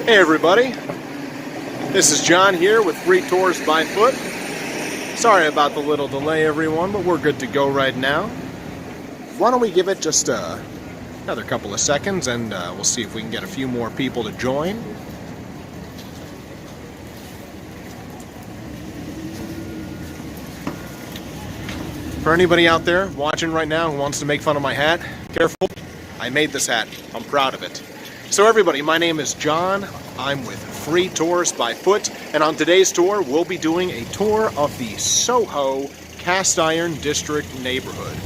Hey everybody, this is John here with Free Tours by Foot. Sorry about the little delay everyone, but we're good to go right now. Why don't we give it just another couple of seconds and we'll see if we can get a few more people to join. For anybody out there watching right now who wants to make fun of my hat, careful, I made this hat. I'm proud of it. So everybody, my name is John. I'm with Free Tours by Foot, and on today's tour, we'll be doing a tour of the Soho Cast Iron District neighborhood.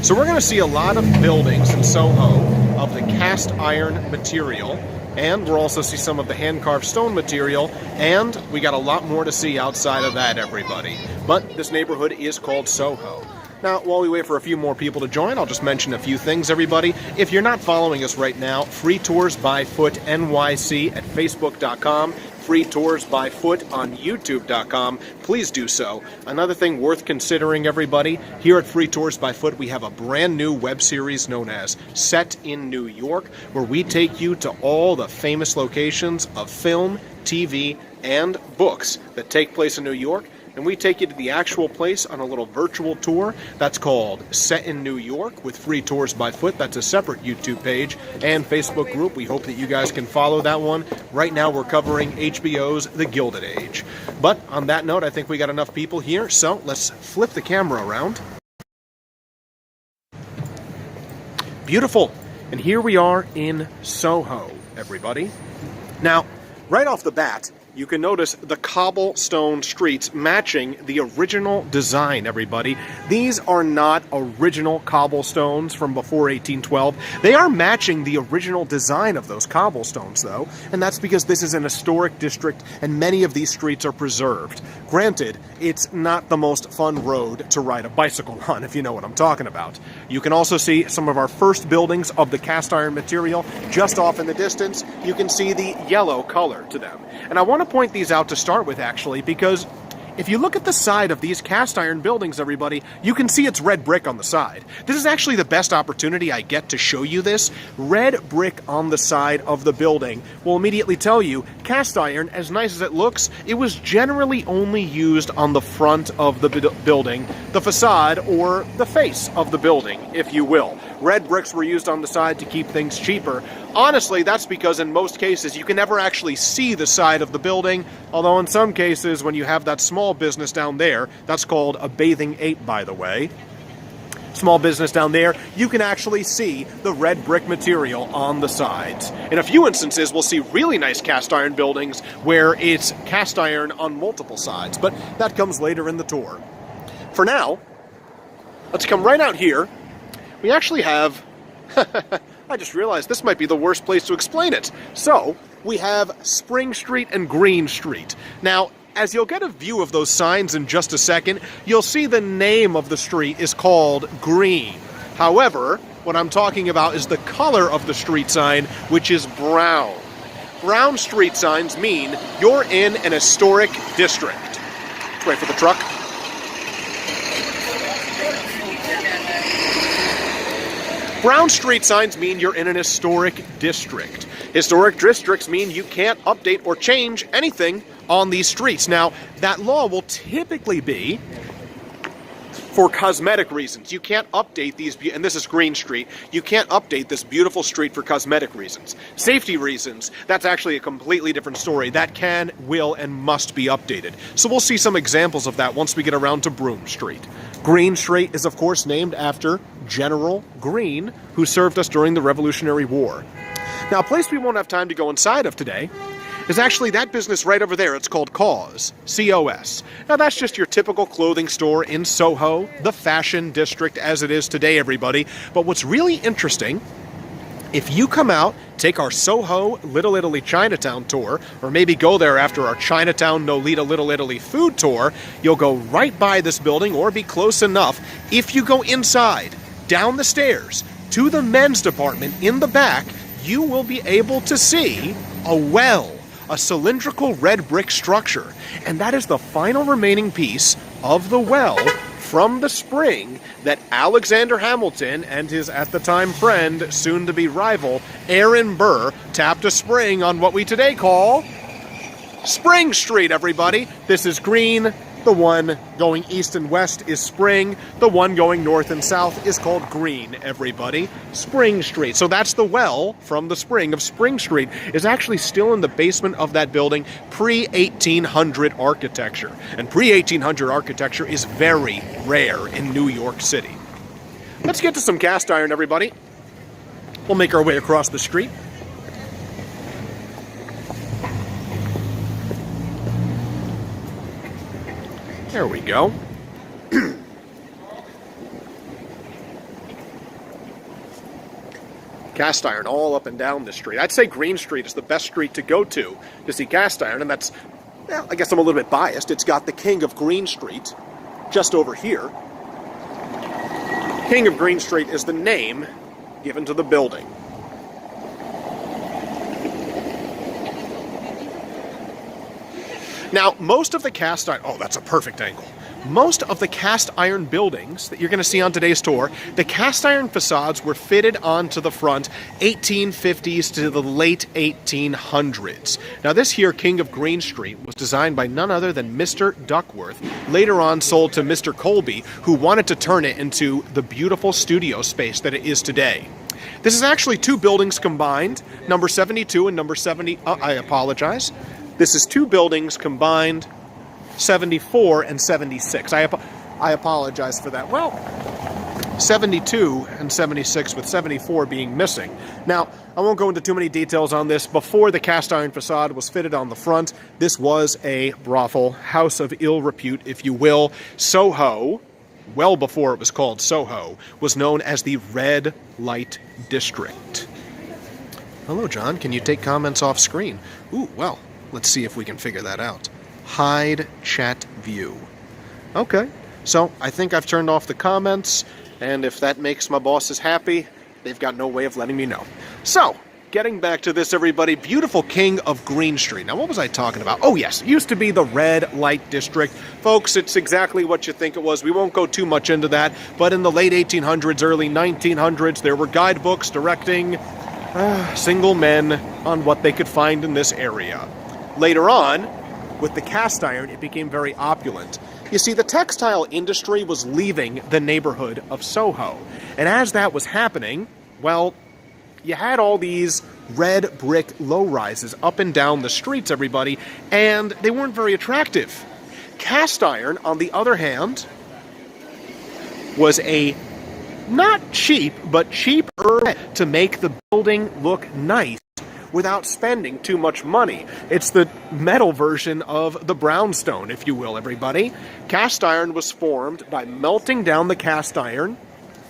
So we're going to see a lot of buildings in Soho of the cast iron material, and we'll also see some of the hand-carved stone material, and we got a lot more to see outside of that, everybody. But this neighborhood is called Soho. Now, while we wait for a few more people to join, I'll just mention a few things, everybody. If you're not following us right now, Free Tours by Foot NYC at Facebook.com, Free Tours by Foot on YouTube.com. Please do so. Another thing worth considering, everybody, here at Free Tours by Foot, we have a brand new web series known as Set in New York, where we take you to all the famous locations of film, TV, and books that take place in New York. And we take you to the actual place on a little virtual tour that's called Set in New York with Free Tours by Foot. That's a separate YouTube page and Facebook group. We hope that you guys can follow that one. Right now we're covering HBO's The Gilded Age. But on that note, I think we got enough people here, so let's flip the camera around. Beautiful. And here we are in Soho, everybody. Now, right off the bat, you can notice the cobblestone streets matching the original design, everybody. These are not original cobblestones from before 1812. They are matching the original design of those cobblestones, though, and that's because this is an historic district and many of these streets are preserved. Granted, it's not the most fun road to ride a bicycle on, if you know what I'm talking about. You can also see some of our first buildings of the cast iron material. Just off in the distance, you can see the yellow color to them. And I want to point these out to start with, actually, because if you look at the side of these cast iron buildings, everybody, you can see it's red brick on the side. This is actually the best opportunity I get to show you this. Red brick on the side of the building will immediately tell you, cast iron, as nice as it looks, it was generally only used on the front of the building, the facade, or the face of the building, if you will. Red bricks were used on the side to keep things cheaper. Honestly, that's because in most cases you can never actually see the side of the building, although in some cases when you have that small business down there, that's called a bathing ape, by the way, small business down there, you can actually see the red brick material on the sides. In a few instances, we'll see really nice cast iron buildings where it's cast iron on multiple sides, but that comes later in the tour. For now, let's come right out here. We actually have, I just realized this might be the worst place to explain it. So, we have Spring Street and Green Street. Now, as you'll get a view of those signs in just a second, you'll see the name of the street is called Green. However, what I'm talking about is the color of the street sign, which is brown. Brown street signs mean you're in an historic district. Let's wait for the truck. Brown street signs mean you're in an historic district. Historic districts mean you can't update or change anything on these streets. Now, that law will typically be for cosmetic reasons. You can't update these, and this is Green Street, you can't update this beautiful street for cosmetic reasons. Safety reasons, that's actually a completely different story. That can, will, and must be updated. So we'll see some examples of that once we get around to Broome Street. Green Street is, of course, named after General Greene, who served us during the Revolutionary War. Now, a place we won't have time to go inside of today is actually that business right over there. It's called COS, C-O-S. Now, that's just your typical clothing store in Soho, the fashion district as it is today, everybody. But what's really interesting, if you come out, take our Soho Little Italy Chinatown tour, or maybe go there after our Chinatown Nolita Little Italy food tour, you'll go right by this building or be close enough. If you go inside, down the stairs, to the men's department in the back, you will be able to see a well, a cylindrical red brick structure. And that is the final remaining piece of the well from the spring that Alexander Hamilton and his at-the-time friend, soon-to-be rival, Aaron Burr, tapped a spring on what we today call Spring Street, everybody. This is green. The one going east and west is spring. The one going north and south is called green, everybody. Spring Street. So that's the well from the spring of Spring Street is actually still in the basement of that building, pre-1800 architecture. And pre-1800 architecture is very rare in New York City. Let's get to some cast iron, everybody. We'll make our way across the street. There we go. Cast iron all up and down the street. I'd say Green Street is the best street to go to see cast iron, and that's, well, I guess I'm a little bit biased. It's got the King of Green Street just over here. King of Green Street is the name given to the building. Now, most of the cast iron... Oh, that's a perfect angle. Most of the cast iron buildings that you're going to see on today's tour, the cast iron facades were fitted onto the front 1850s to the late 1800s. Now, this here King of Green Street was designed by none other than Mr. Duckworth, later on sold to Mr. Colby, who wanted to turn it into the beautiful studio space that it is today. This is actually two buildings combined, number 72 and number 70... I apologize. This is two buildings combined, 74 and 76. I apologize for that. Well, 72 and 76 with 74 being missing. Now, I won't go into too many details on this. Before the cast iron facade was fitted on the front, this was a brothel, house of ill repute, if you will. Soho, well before it was called Soho, was known as the Red Light District. Hello, John. Can you take comments off screen? Ooh, well. Let's see if we can figure that out. Hide chat view. Okay, so I think I've turned off the comments, and if that makes my bosses happy, they've got no way of letting me know. So, getting back to this, everybody, beautiful King of Green Street. Now, what was I talking about? Oh, yes, it used to be the Red Light District. Folks, it's exactly what you think it was. We won't go too much into that, but in the late 1800s, early 1900s, there were guidebooks directing single men on what they could find in this area. Later on, with the cast iron, it became very opulent. You see, the textile industry was leaving the neighborhood of Soho. And as that was happening, well, you had all these red brick low-rises up and down the streets, everybody, and they weren't very attractive. Cast iron, on the other hand, was a not cheap, but cheaper to make the building look nice without spending too much money. It's the metal version of the brownstone, if you will, everybody. Cast iron was formed by melting down the cast iron,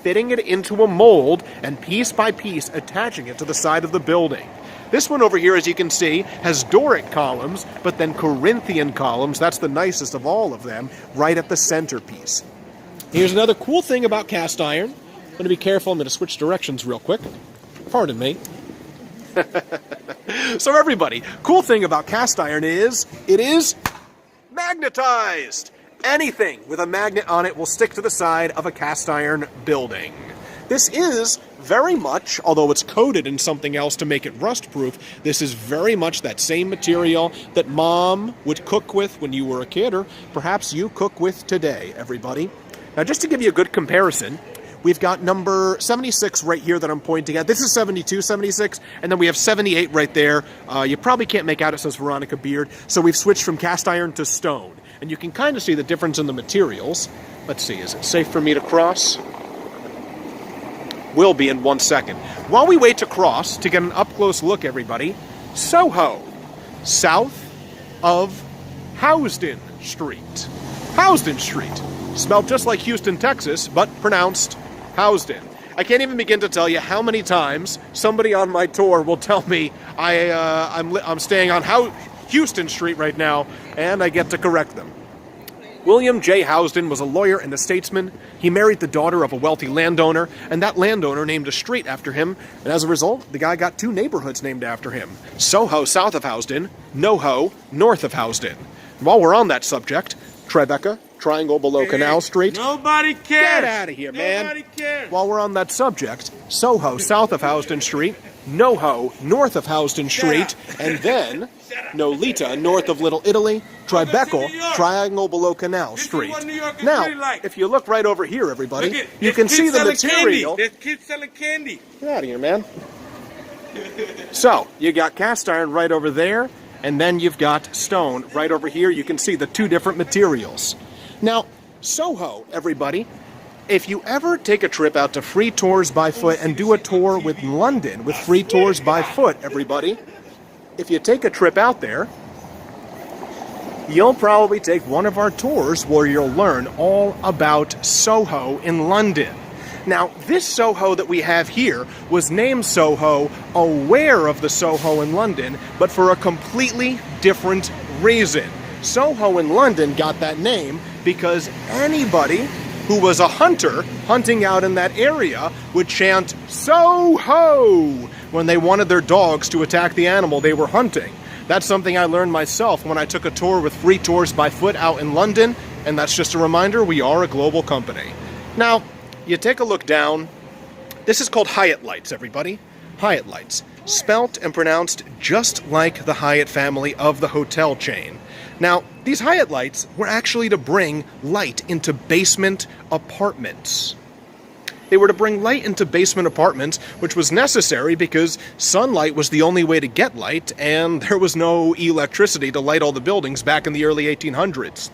fitting it into a mold, and piece by piece attaching it to the side of the building. This one over here, as you can see, has Doric columns, but then Corinthian columns, that's the nicest of all of them, right at the centerpiece. Here's another cool thing about cast iron. I'm going to be careful, I'm going to switch directions real quick. Pardon me. So everybody, cool thing about cast iron is, it is magnetized. Anything with a magnet on it will stick to the side of a cast iron building. This is very much, although it's coated in something else to make it rust-proof, this is very much that same material that Mom would cook with when you were a kid, or perhaps you cook with today, everybody. Now, just to give you a good comparison, we've got number 76 right here that I'm pointing at. This is 72, 76, and then we have 78 right there. You probably can't make out, it says Veronica Beard. So we've switched from cast iron to stone. And you can kind of see the difference in the materials. Let's see, is it safe for me to cross? Will be in 1 second. While we wait to cross, to get an up-close look, everybody, Soho, south of Housden Street. Housden Street. Spelled just like Houston, Texas, but pronounced Housden. I can't even begin to tell you how many times somebody on my tour will tell me I'm staying on Houston Street right now, and I get to correct them. William J. Housden was a lawyer and a statesman. He married the daughter of a wealthy landowner, and that landowner named a street after him, and as a result, the guy got two neighborhoods named after him. Soho, south of Housden, NoHo, north of Housden. And while we're on that subject, Tribeca, triangle below Canal Street. Nobody cares. Get out of here, man. Nobody cares. While we're on that subject, Soho south of Houston Street, NoHo north of Houston Street, and then Nolita north of Little Italy, Tribeca, triangle below Canal Street. Now, if you look right over here, everybody, you can see the material. There's kids selling candy. Get out of here, man. So, you got cast iron right over there, and then you've got stone right over here. You can see the two different materials. Now, Soho, everybody, if you ever take a trip out to Free Tours by Foot and do a tour with London with Free Tours by Foot, everybody, if you take a trip out there, you'll probably take one of our tours where you'll learn all about Soho in London. Now, this Soho that we have here was named Soho aware of the Soho in London, but for a completely different reason. Soho in London got that name because anybody who was a hunter hunting out in that area would chant "Soho" when they wanted their dogs to attack the animal they were hunting. That's something I learned myself when I took a tour with Free Tours by Foot out in London, and that's just a reminder we are a global company. Now, you take a look down. This is called Hyatt Lights, everybody. Hyatt Lights. Spelt and pronounced just like the Hyatt family of the hotel chain. Now, these Hyatt Lights were actually to bring light into basement apartments. They were to bring light into basement apartments, which was necessary because sunlight was the only way to get light, and there was no electricity to light all the buildings back in the early 1800s.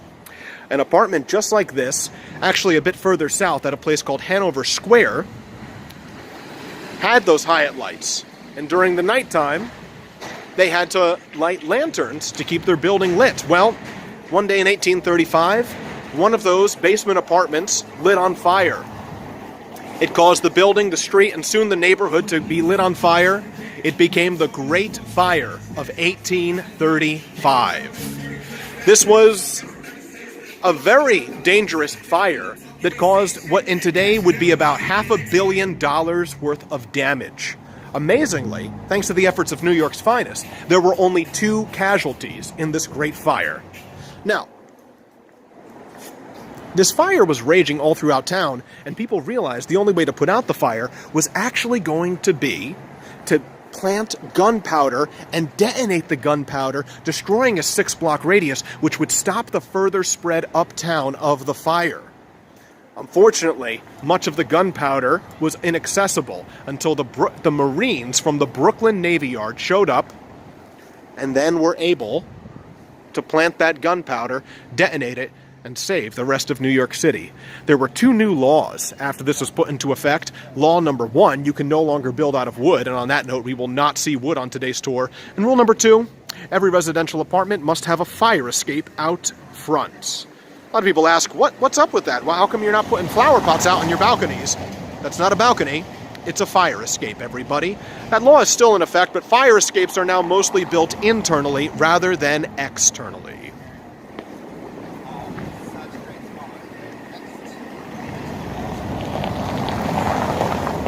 An apartment just like this, actually a bit further south at a place called Hanover Square, had those Hyatt Lights. And during the nighttime, they had to light lanterns to keep their building lit. Well, one day in 1835, one of those basement apartments lit on fire. It caused the building, the street, and soon the neighborhood to be lit on fire. It became the Great Fire of 1835. This was a very dangerous fire that caused what in today would be about $500 million worth of damage. Amazingly, thanks to the efforts of New York's finest, there were only 2 casualties in this great fire. Now, this fire was raging all throughout town, and people realized the only way to put out the fire was actually going to be to plant gunpowder and detonate the gunpowder, destroying a 6-block radius, which would stop the further spread uptown of the fire. Unfortunately, much of the gunpowder was inaccessible until the Marines from the Brooklyn Navy Yard showed up and then were able to plant that gunpowder, detonate it, and save the rest of New York City. There were 2 new laws after this was put into effect. Law number 1, you can no longer build out of wood, and on that note, we will not see wood on today's tour. And rule number 2, every residential apartment must have a fire escape out front. A lot of people ask, what's up with that? Well, how come you're not putting flower pots out on your balconies? That's not a balcony. It's a fire escape, everybody. That law is still in effect, but fire escapes are now mostly built internally rather than externally.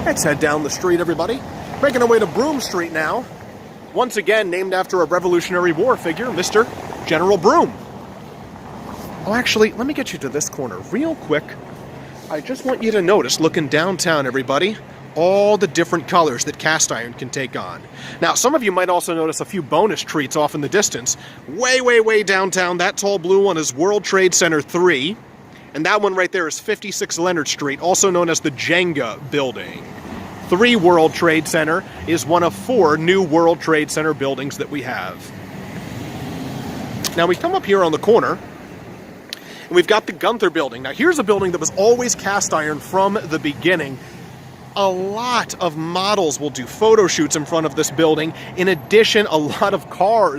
Let's head down the street, everybody. Making our way to Broome Street now. Once again, named after a Revolutionary War figure, Mr. General Broome. Oh, actually, let me get you to this corner real quick. I just want you to notice, looking downtown, everybody, all the different colors that cast iron can take on. Now, some of you might also notice a few bonus treats off in the distance. Way, way, way downtown, that tall blue one is World Trade Center 3. And that one right there is 56 Leonard Street, also known as the Jenga Building. 3 World Trade Center is one of 4 new World Trade Center buildings that we have. Now we come up here on the corner, and we've got the Gunther Building. Now here's a building that was always cast iron from the beginning. A lot of models will do photo shoots in front of this building. In addition, a lot of car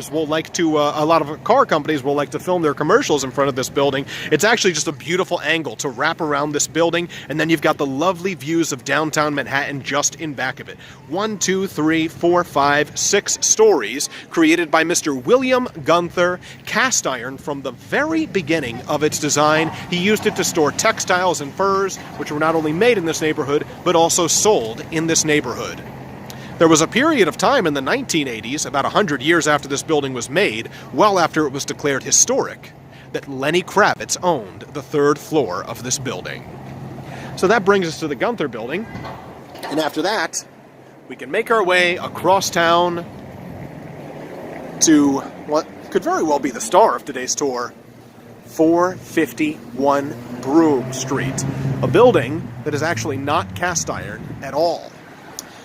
companies will like to film their commercials in front of this building. It's actually just a beautiful angle to wrap around this building, and then you've got the lovely views of downtown Manhattan just in back of it. 1, 2, 3, 4, 5, 6 stories created by Mr. William Gunther, cast iron from the very beginning of its design. He used it to store textiles and furs, which were not only made in this neighborhood, but also sold in this neighborhood. There was a period of time in the 1980s, about 100 years after this building was made, well after it was declared historic, that Lenny Kravitz owned the 3rd floor of this building. So that brings us to the Gunther Building. And after that, we can make our way across town to what could very well be the star of today's tour, 451 Broome Street, a building that is actually not cast iron at all.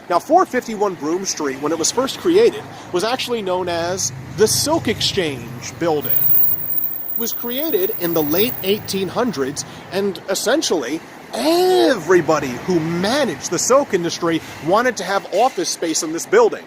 Now, 451 Broome Street, when it was first created, was actually known as the Silk Exchange Building. It was created in the late 1800s, and essentially everybody who managed the silk industry wanted to have office space in this building.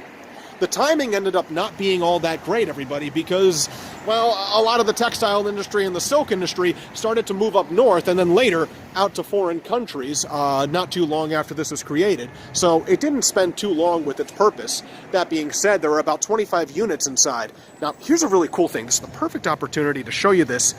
The timing ended up not being all that great, everybody, because, well, a lot of the textile industry and the silk industry started to move up north and then later out to foreign countries not too long after this was created. So it didn't spend too long with its purpose. That being said, there were about 25 units inside. Now, here's a really cool thing. This is the perfect opportunity to show you this.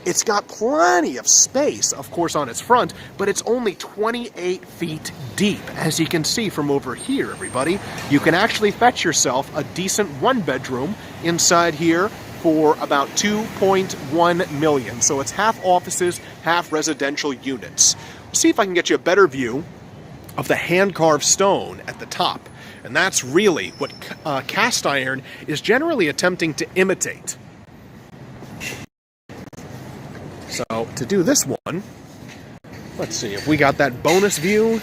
It's got plenty of space, of course, on its front, but it's only 28 feet deep. As you can see from over here, everybody, you can actually fetch yourself a decent 1-bedroom inside here for about $2.1 million. So it's half offices, half residential units. Let's see if I can get you a better view of the hand-carved stone at the top. And that's really what cast iron is generally attempting to imitate. So, to do this one, let's see if we got that bonus view.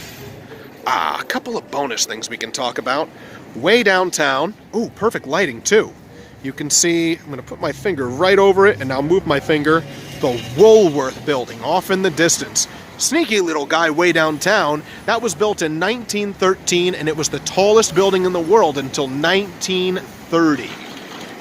A couple of bonus things we can talk about. Way downtown. Ooh, perfect lighting, too. You can see, I'm going to put my finger right over it, and now move my finger, the Woolworth Building off in the distance. Sneaky little guy way downtown. That was built in 1913, and it was the tallest building in the world until 1930.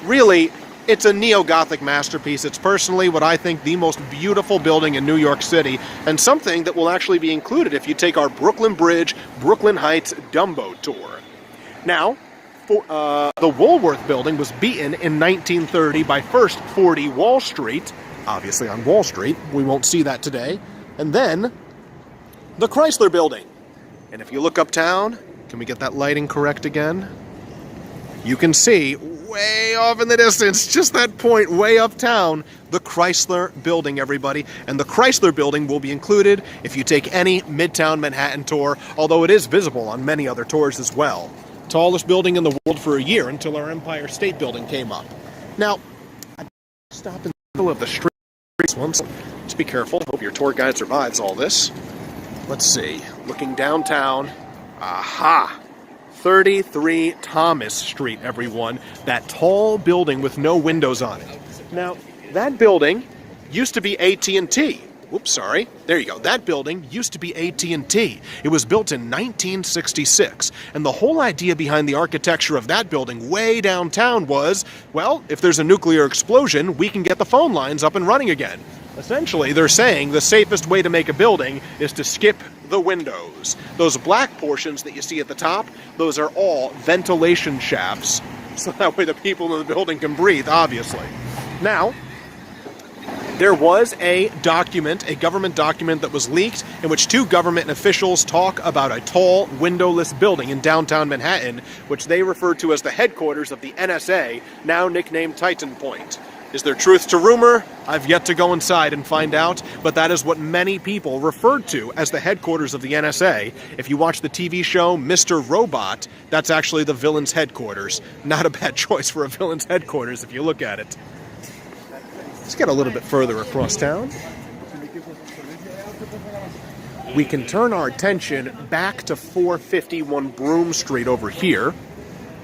Really, it's a neo-Gothic masterpiece. It's personally what I think the most beautiful building in New York City, and something that will actually be included if you take our Brooklyn Bridge, Brooklyn Heights Dumbo tour. Now, the Woolworth Building was beaten in 1930 by first 40 Wall Street, obviously on Wall Street, we won't see that today, and then the Chrysler Building. And if you look uptown, can we get that lighting correct again? You can see way off in the distance, just that point way uptown, the Chrysler Building, everybody. And the Chrysler Building will be included if you take any Midtown Manhattan tour, although it is visible on many other tours as well. Tallest building in the world for a year until our Empire State Building came up. Now, I stop in the middle of the street once. Just be careful. Hope your tour guide survives all this. Let's see. Looking downtown. Aha! 33 Thomas Street, everyone. That tall building with no windows on it. Now, that building used to be AT&T. Oops, sorry. There you go. That building used to be AT&T. It was built in 1966. And the whole idea behind the architecture of that building way downtown was, well, if there's a nuclear explosion, we can get the phone lines up and running again. Essentially, they're saying the safest way to make a building is to skip the windows. Those black portions that you see at the top, those are all ventilation shafts. So that way the people in the building can breathe, obviously. Now, there was a document, a government document that was leaked in which 2 government officials talk about a tall, windowless building in downtown Manhattan, which they refer to as the headquarters of the NSA, now nicknamed Titan Point. Is there truth to rumor? I've yet to go inside and find out, but that is what many people referred to as the headquarters of the NSA. If you watch the TV show Mr. Robot, that's actually the villain's headquarters. Not a bad choice for a villain's headquarters if you look at it. Let's get a little bit further across town. We can turn our attention back to 451 Broome Street over here.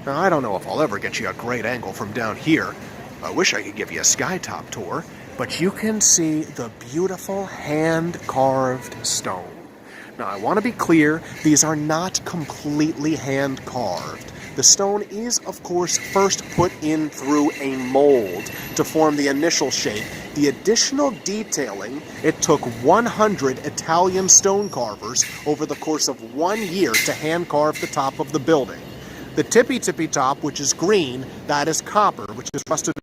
Now, I don't know if I'll ever get you a great angle from down here. I wish I could give you a skytop tour, but you can see the beautiful hand-carved stone. Now, I want to be clear, these are not completely hand-carved. The stone is, of course, first put in through a mold to form the initial shape. The additional detailing, it took 100 Italian stone carvers over the course of 1 year to hand-carve the top of the building. The tippy-tippy top, which is green, that is copper, which is rusted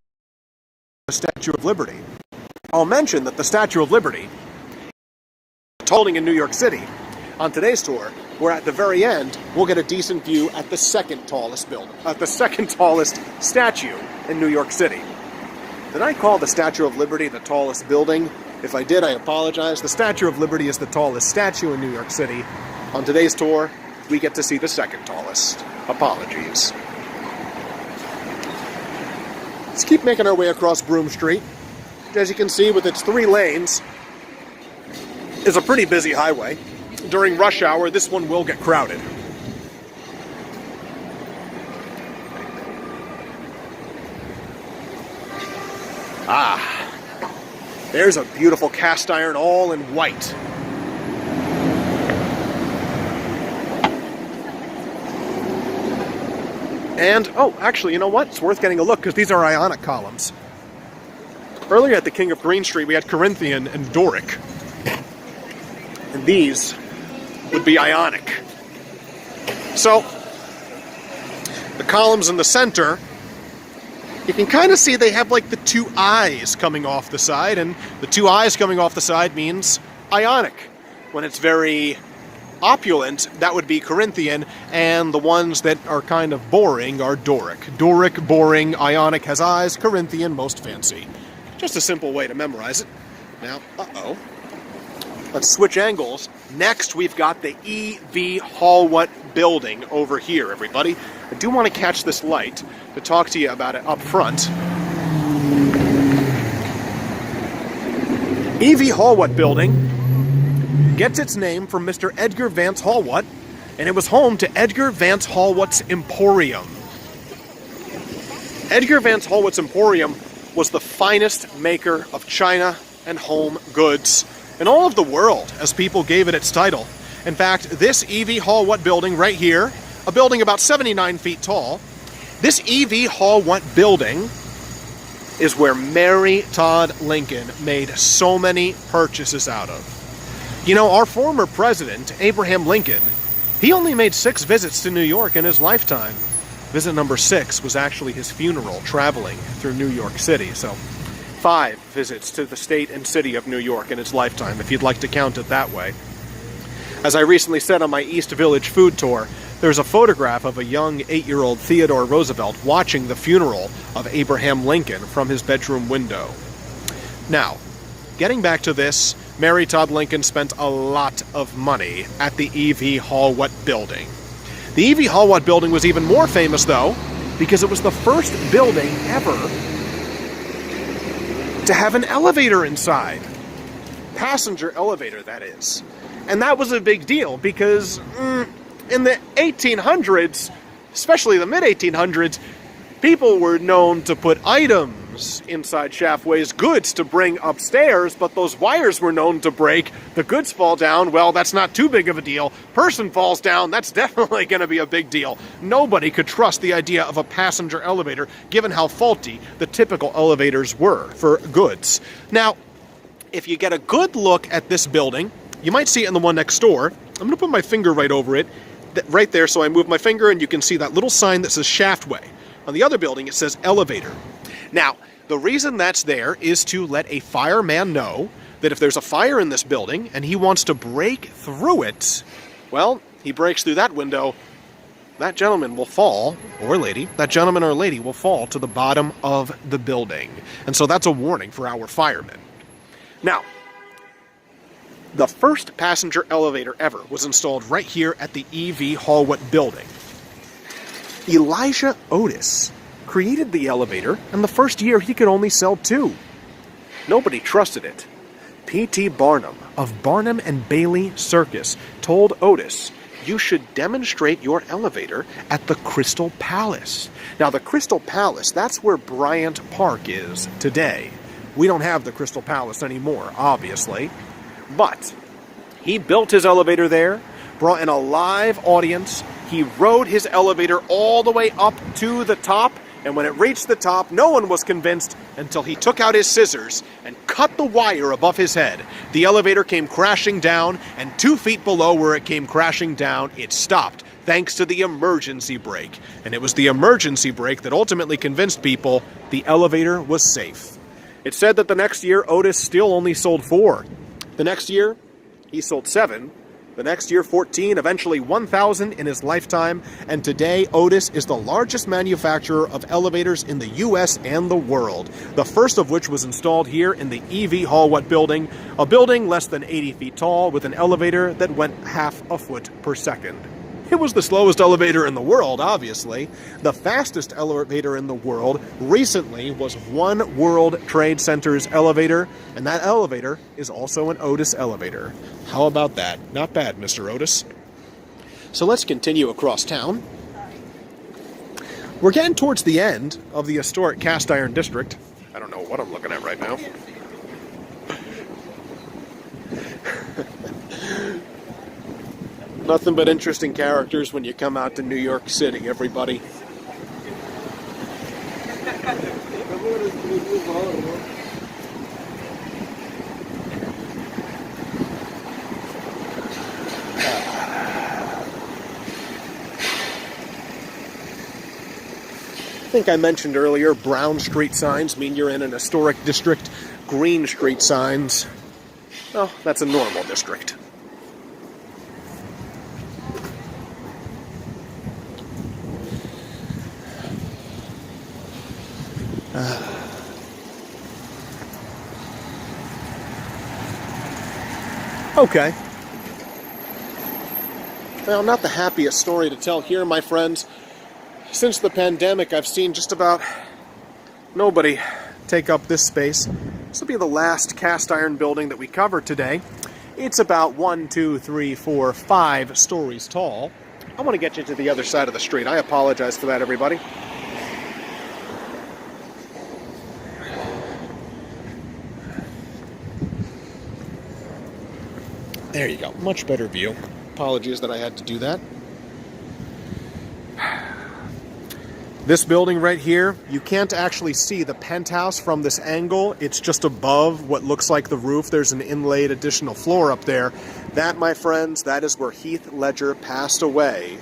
the Statue of Liberty. I'll mention that the Statue of Liberty, holding in New York City, on today's tour, where at the very end, we'll get a decent view at the second tallest statue in New York City. Did I call the Statue of Liberty the tallest building? If I did, I apologize. The Statue of Liberty is the tallest statue in New York City. On today's tour, we get to see the second tallest. Apologies. Let's keep making our way across Broome Street. As you can see, with its 3 lanes, is a pretty busy highway. During rush hour, this one will get crowded. There's a beautiful cast iron all in white. And, oh, actually, you know what? It's worth getting a look because these are Ionic columns. Earlier at the King of Green Street, we had Corinthian and Doric. And these would be Ionic. So, the columns in the center, you can kind of see they have like the 2 eyes coming off the side, and the 2 eyes coming off the side means Ionic. When it's very opulent, that would be Corinthian, and the ones that are kind of boring are Doric. Doric, boring, Ionic has eyes, Corinthian, most fancy. Just a simple way to memorize it. Now, let's switch angles. Next, we've got the E.V. Hallwatt Building over here, everybody. I do want to catch this light to talk to you about it up front. E.V. Hallwatt Building gets its name from Mr. Edgar Vance Hallwatt, and it was home to Edgar Vance Hallwatt's Emporium. Edgar Vance Hallwatt's Emporium was the finest maker of china and home goods in all of the world, as people gave it its title. In fact, this E.V. Hallwatt Building right here, a building about 79 feet tall, this E.V. Hallwatt Building is where Mary Todd Lincoln made so many purchases out of. You know, our former president, Abraham Lincoln, he only made 6 visits to New York in his lifetime. Visit number 6 was actually his funeral, traveling through New York City. So 5 visits to the state and city of New York in his lifetime, if you'd like to count it that way. As I recently said on my East Village food tour, there's a photograph of a young 8-year-old Theodore Roosevelt watching the funeral of Abraham Lincoln from his bedroom window. Now, getting back to this, Mary Todd Lincoln spent a lot of money at the E.V. Hallwatt Building. The E.V. Hallwatt Building was even more famous, though, because it was the first building ever to have an elevator inside. Passenger elevator, that is. And that was a big deal because in the 1800s, especially the mid-1800s, people were known to put items inside shaftways, goods to bring upstairs, but those wires were known to break. The goods fall down, well, that's not too big of a deal. Person falls down, that's definitely going to be a big deal. Nobody could trust the idea of a passenger elevator, given how faulty the typical elevators were for goods. Now, if you get a good look at this building, you might see it in the one next door. I'm going to put my finger right over it, right there, so I move my finger and you can see that little sign that says Shaftway. On the other building, it says Elevator. Now, the reason that's there is to let a fireman know that if there's a fire in this building and he wants to break through it, well, he breaks through that window, that gentleman will fall, or lady, that gentleman or lady will fall to the bottom of the building. And so that's a warning for our firemen. Now, the first passenger elevator ever was installed right here at the E.V. Hallwatt Building. Elijah Otis created the elevator, and the first year he could only sell 2. Nobody trusted it. P.T. Barnum of Barnum and Bailey Circus told Otis, "You should demonstrate your elevator at the Crystal Palace." Now, the Crystal Palace, that's where Bryant Park is today. We don't have the Crystal Palace anymore, obviously. But he built his elevator there, brought in a live audience. He rode his elevator all the way up to the top, and when it reached the top, no one was convinced until he took out his scissors and cut the wire above his head. The elevator came crashing down, and 2 feet below where it came crashing down, it stopped, thanks to the emergency brake. And it was the emergency brake that ultimately convinced people the elevator was safe. It's said that the next year, Otis still only sold 4. The next year, he sold 7, The next year, 14, eventually 1,000 in his lifetime, and today Otis is the largest manufacturer of elevators in the U.S. and the world, the first of which was installed here in the E.V. Hallwat building, a building less than 80 feet tall with an elevator that went half a foot per second. It was the slowest elevator in the world, obviously. The fastest elevator in the world recently was One World Trade Center's elevator, and that elevator is also an Otis elevator. How about that? Not bad, Mr. Otis. So let's continue across town. We're getting towards the end of the historic cast iron district. I don't know what I'm looking at right now. Nothing but interesting characters when you come out to New York City, everybody. I think I mentioned earlier, brown street signs mean you're in an historic district. Green street signs, well, that's a normal district. Okay. Well, not the happiest story to tell here, my friends. Since the pandemic, I've seen just about nobody take up this space. This will be the last cast iron building that we cover today. It's about 1, 2, 3, 4, 5 stories tall. I want to get you to the other side of the street. I apologize for that, everybody. There you go. Much better view. Apologies that I had to do that. This building right here, you can't actually see the penthouse from this angle. It's just above what looks like the roof. There's an inlaid additional floor up there. That, my friends, that is where Heath Ledger passed away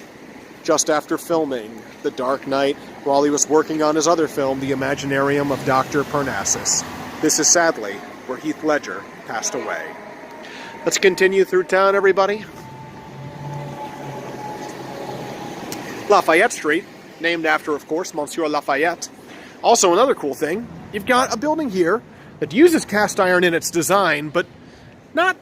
just after filming The Dark Knight while he was working on his other film, The Imaginarium of Dr. Parnassus. This is sadly where Heath Ledger passed away. Let's continue through town, everybody. Lafayette Street, named after, of course, Monsieur Lafayette. Also, another cool thing, you've got a building here that uses cast iron in its design, but not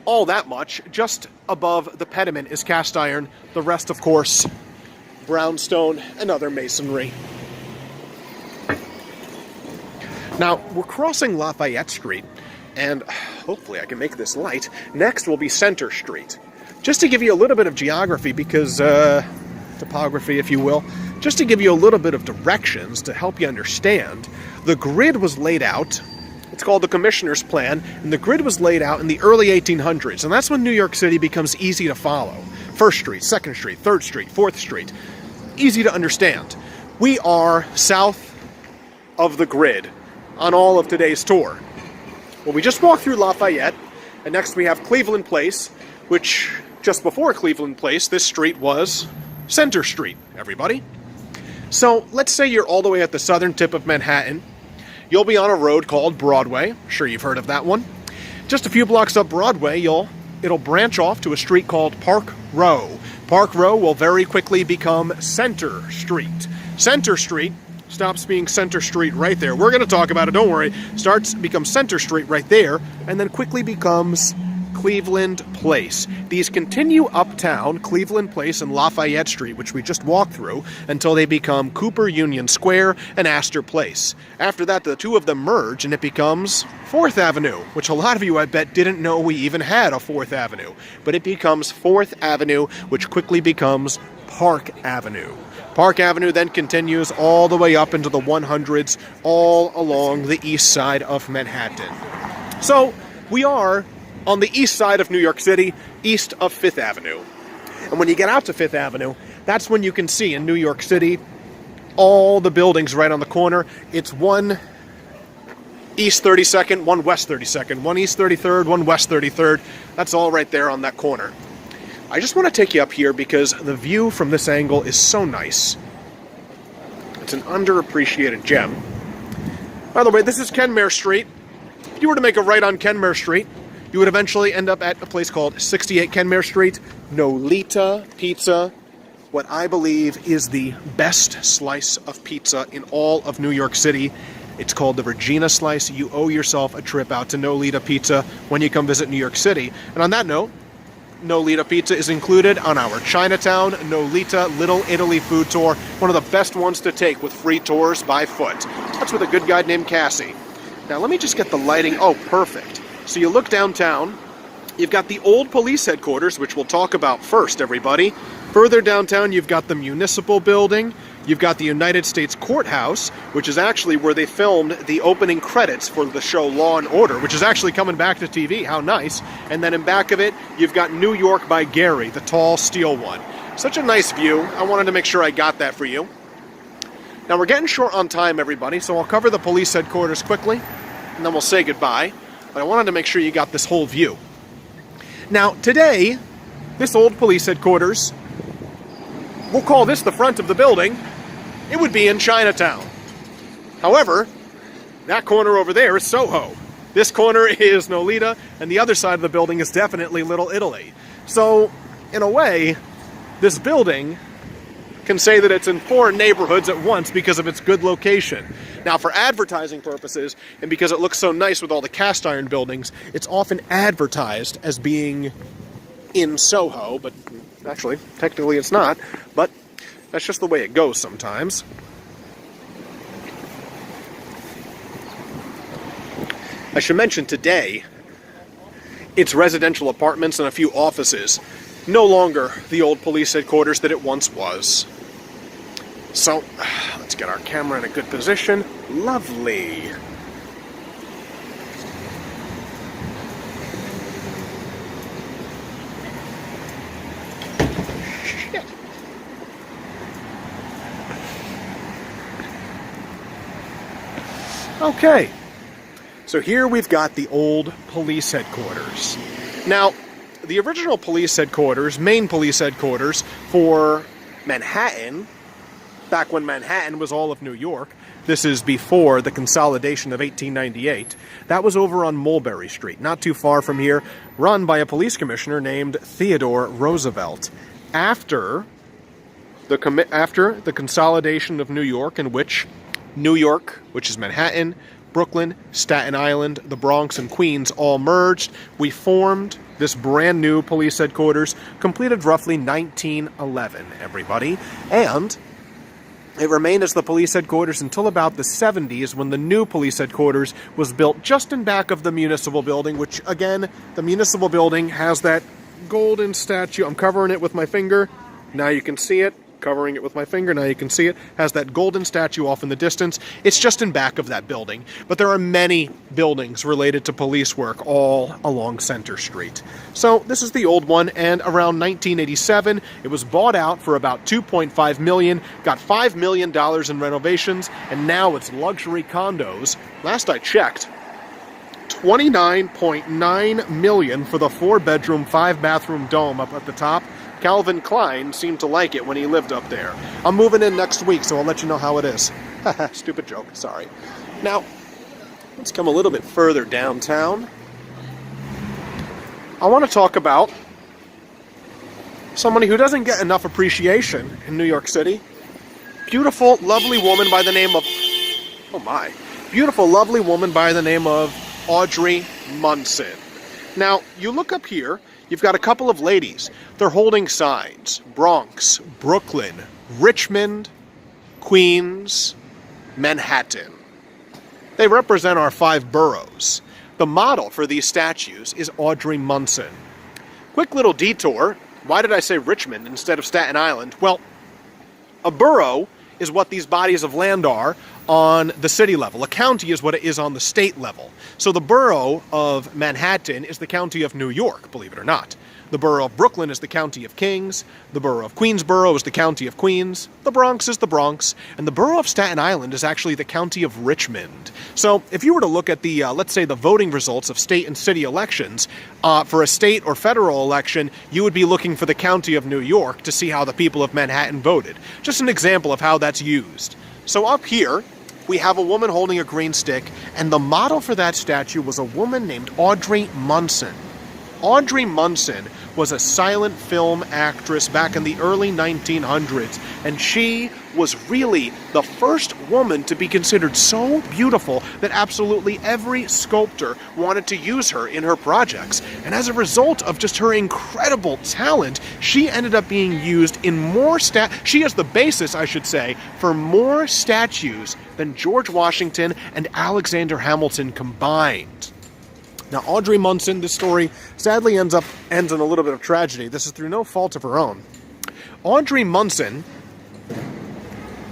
all that much. Just above the pediment is cast iron. The rest, of course, brownstone and other masonry. Now, we're crossing Lafayette Street, and hopefully I can make this light. Next will be Center Street. Just to give you a little bit of geography, because, topography, if you will, just to give you a little bit of directions to help you understand, the grid was laid out. It's called the Commissioner's Plan, and the grid was laid out in the early 1800s, and that's when New York City becomes easy to follow. 1st Street, 2nd Street, 3rd Street, 4th Street. Easy to understand. We are south of the grid on all of today's tour. Well, we just walked through Lafayette, and next we have Cleveland Place, which, just before Cleveland Place, this street was Center Street, everybody. So, let's say you're all the way at the southern tip of Manhattan. You'll be on a road called Broadway. I'm sure you've heard of that one. Just a few blocks up Broadway, it'll branch off to a street called Park Row. Park Row will very quickly become Center Street. Center Street stops being Center Street right there. We're going to talk about it, don't worry. Becomes Center Street right there, and then quickly becomes Cleveland Place. These continue uptown, Cleveland Place and Lafayette Street, which we just walked through, until they become Cooper Union Square and Astor Place. After that, the two of them merge, and it becomes 4th Avenue, which a lot of you, I bet, didn't know we even had a 4th Avenue. But it becomes 4th Avenue, which quickly becomes Park Avenue. Park Avenue then continues all the way up into the 100s, all along the east side of Manhattan. So, we are on the east side of New York City, east of 5th Avenue. And when you get out to 5th Avenue, that's when you can see in New York City all the buildings right on the corner. It's one east 32nd, one west 32nd, one east 33rd, one west 33rd. That's all right there on that corner. I just want to take you up here because the view from this angle is so nice. It's an underappreciated gem. By the way, this is Kenmare Street. If you were to make a right on Kenmare Street, you would eventually end up at a place called 68 Kenmare Street, Nolita Pizza, what I believe is the best slice of pizza in all of New York City. It's called the Regina Slice. You owe yourself a trip out to Nolita Pizza when you come visit New York City. And on that note, Nolita Pizza is included on our Chinatown Nolita Little Italy food tour, one of the best ones to take with free tours by foot. That's with a good guide named Cassie. Now let me just get the lighting. Oh, perfect. So you look downtown, you've got the old police headquarters, which we'll talk about first, everybody. Further downtown, you've got the municipal building. You've got the United States Courthouse, which is actually where they filmed the opening credits for the show Law & Order, which is actually coming back to TV. How nice. And then in back of it, you've got New York by Gary, the tall steel one. Such a nice view. I wanted to make sure I got that for you. Now, we're getting short on time, everybody, so I'll cover the police headquarters quickly, and then we'll say goodbye. But I wanted to make sure you got this whole view. Now, today, this old police headquarters, we'll call this the front of the building. It would be in Chinatown. However, that corner over there is Soho. This corner is Nolita, and the other side of the building is definitely Little Italy. So, in a way, this building can say that it's in 4 neighborhoods at once because of its good location. Now, for advertising purposes, and because it looks so nice with all the cast iron buildings, it's often advertised as being in Soho, but actually, technically it's not, but that's just the way it goes sometimes. I should mention today, it's residential apartments and a few offices. No longer the old police headquarters that it once was. So, let's get our camera in a good position. Lovely. Okay, so here we've got the old police headquarters. Now, the original police headquarters, main police headquarters for Manhattan, back when Manhattan was all of New York, this is before the consolidation of 1898, that was over on Mulberry Street, not too far from here, run by a police commissioner named Theodore Roosevelt. After the consolidation of New York, in which New York, which is Manhattan, Brooklyn, Staten Island, the Bronx, and Queens all merged, we formed this brand new police headquarters, completed roughly 1911, everybody. And it remained as the police headquarters until about the 70s, when the new police headquarters was built just in back of the municipal building, which, again, the municipal building has that golden statue. I'm covering it with my finger. Now you can see it. Covering it with my finger, now you can see it, has that golden statue off in the distance. It's just in back of that building. But there are many buildings related to police work all along Center Street. So this is the old one, and around 1987, it was bought out for about $2.5 million, got $5 million in renovations, and now it's luxury condos. Last I checked, $29.9 million for the 4-bedroom, 5-bathroom dome up at the top. Calvin Klein seemed to like it when he lived up there. I'm moving in next week, so I'll let you know how it is. Stupid joke, sorry. Now, let's come a little bit further downtown. I want to talk about somebody who doesn't get enough appreciation in New York City. Beautiful, lovely woman by the name of... Oh my. Beautiful, lovely woman by the name of Audrey Munson. Now, you look up here, you've got a couple of ladies. They're holding signs. Bronx, Brooklyn, Richmond, Queens, Manhattan. They represent our 5 boroughs. The model for these statues is Audrey Munson. Quick little detour. Why did I say Richmond instead of Staten Island? Well, a borough is what these bodies of land are on the city level. A county is what it is on the state level. So the borough of Manhattan is the county of New York, believe it or not. The borough of Brooklyn is the county of Kings. The borough of Queensboro is the county of Queens. The Bronx is the Bronx. And the borough of Staten Island is actually the county of Richmond. So if you were to look at the, let's say, the voting results of state and city elections, for a state or federal election, you would be looking for the county of New York to see how the people of Manhattan voted. Just an example of how that's used. So up here, we have a woman holding a green stick, and the model for that statue was a woman named Audrey Munson. Audrey Munson was a silent film actress back in the early 1900s, and she was really the first woman to be considered so beautiful that absolutely every sculptor wanted to use her in her projects. And as a result of just her incredible talent, she ended up being used in more she is the basis, I should say, for more statues than George Washington and Alexander Hamilton combined. Now, Audrey Munson, this story sadly ends in a little bit of tragedy. This is through no fault of her own. Audrey Munson,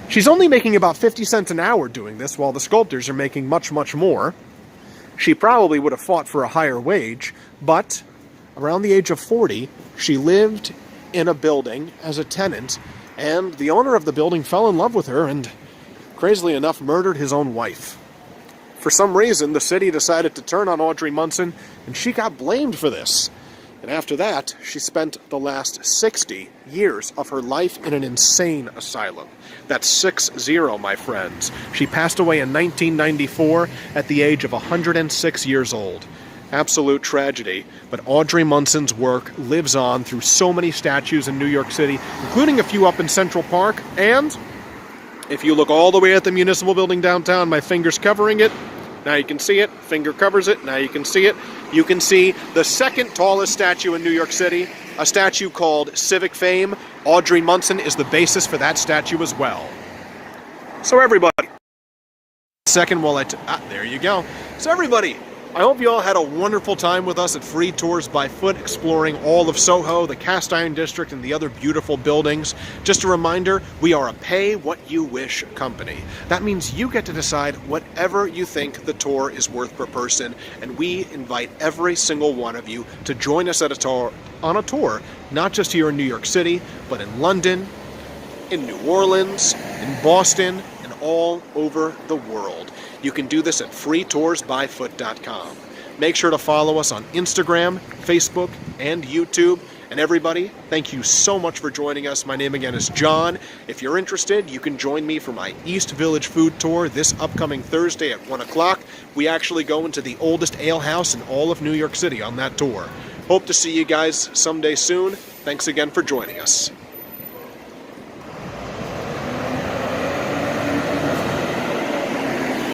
she's only making about 50 cents an hour doing this, while the sculptors are making much, much more. She probably would have fought for a higher wage, but around the age of 40, she lived in a building as a tenant, and the owner of the building fell in love with her and, crazily enough, murdered his own wife. For some reason, the city decided to turn on Audrey Munson, and she got blamed for this. And after that, she spent the last 60 years of her life in an insane asylum. That's 60, my friends. She passed away in 1994 at the age of 106 years old. Absolute tragedy, but Audrey Munson's work lives on through so many statues in New York City, including a few up in Central Park, and if you look all the way at the Municipal Building downtown, my finger's covering it. Now you can see it. Finger covers it. Now you can see it. You can see the second tallest statue in New York City, a statue called Civic Fame. Audrey Munson is the basis for that statue as well. So everybody, second while there you go. So everybody, I hope you all had a wonderful time with us at Free Tours by Foot, exploring all of Soho, the Cast Iron District, and the other beautiful buildings. Just a reminder, we are a pay-what-you-wish company. That means you get to decide whatever you think the tour is worth per person, and we invite every single one of you to join us on a tour, not just here in New York City, but in London, in New Orleans, in Boston, and all over the world. You can do this at freetoursbyfoot.com. Make sure to follow us on Instagram, Facebook, and YouTube. And everybody, thank you so much for joining us. My name again is John. If you're interested, you can join me for my East Village food tour this upcoming Thursday at 1 o'clock. We actually go into the oldest ale house in all of New York City on that tour. Hope to see you guys someday soon. Thanks again for joining us.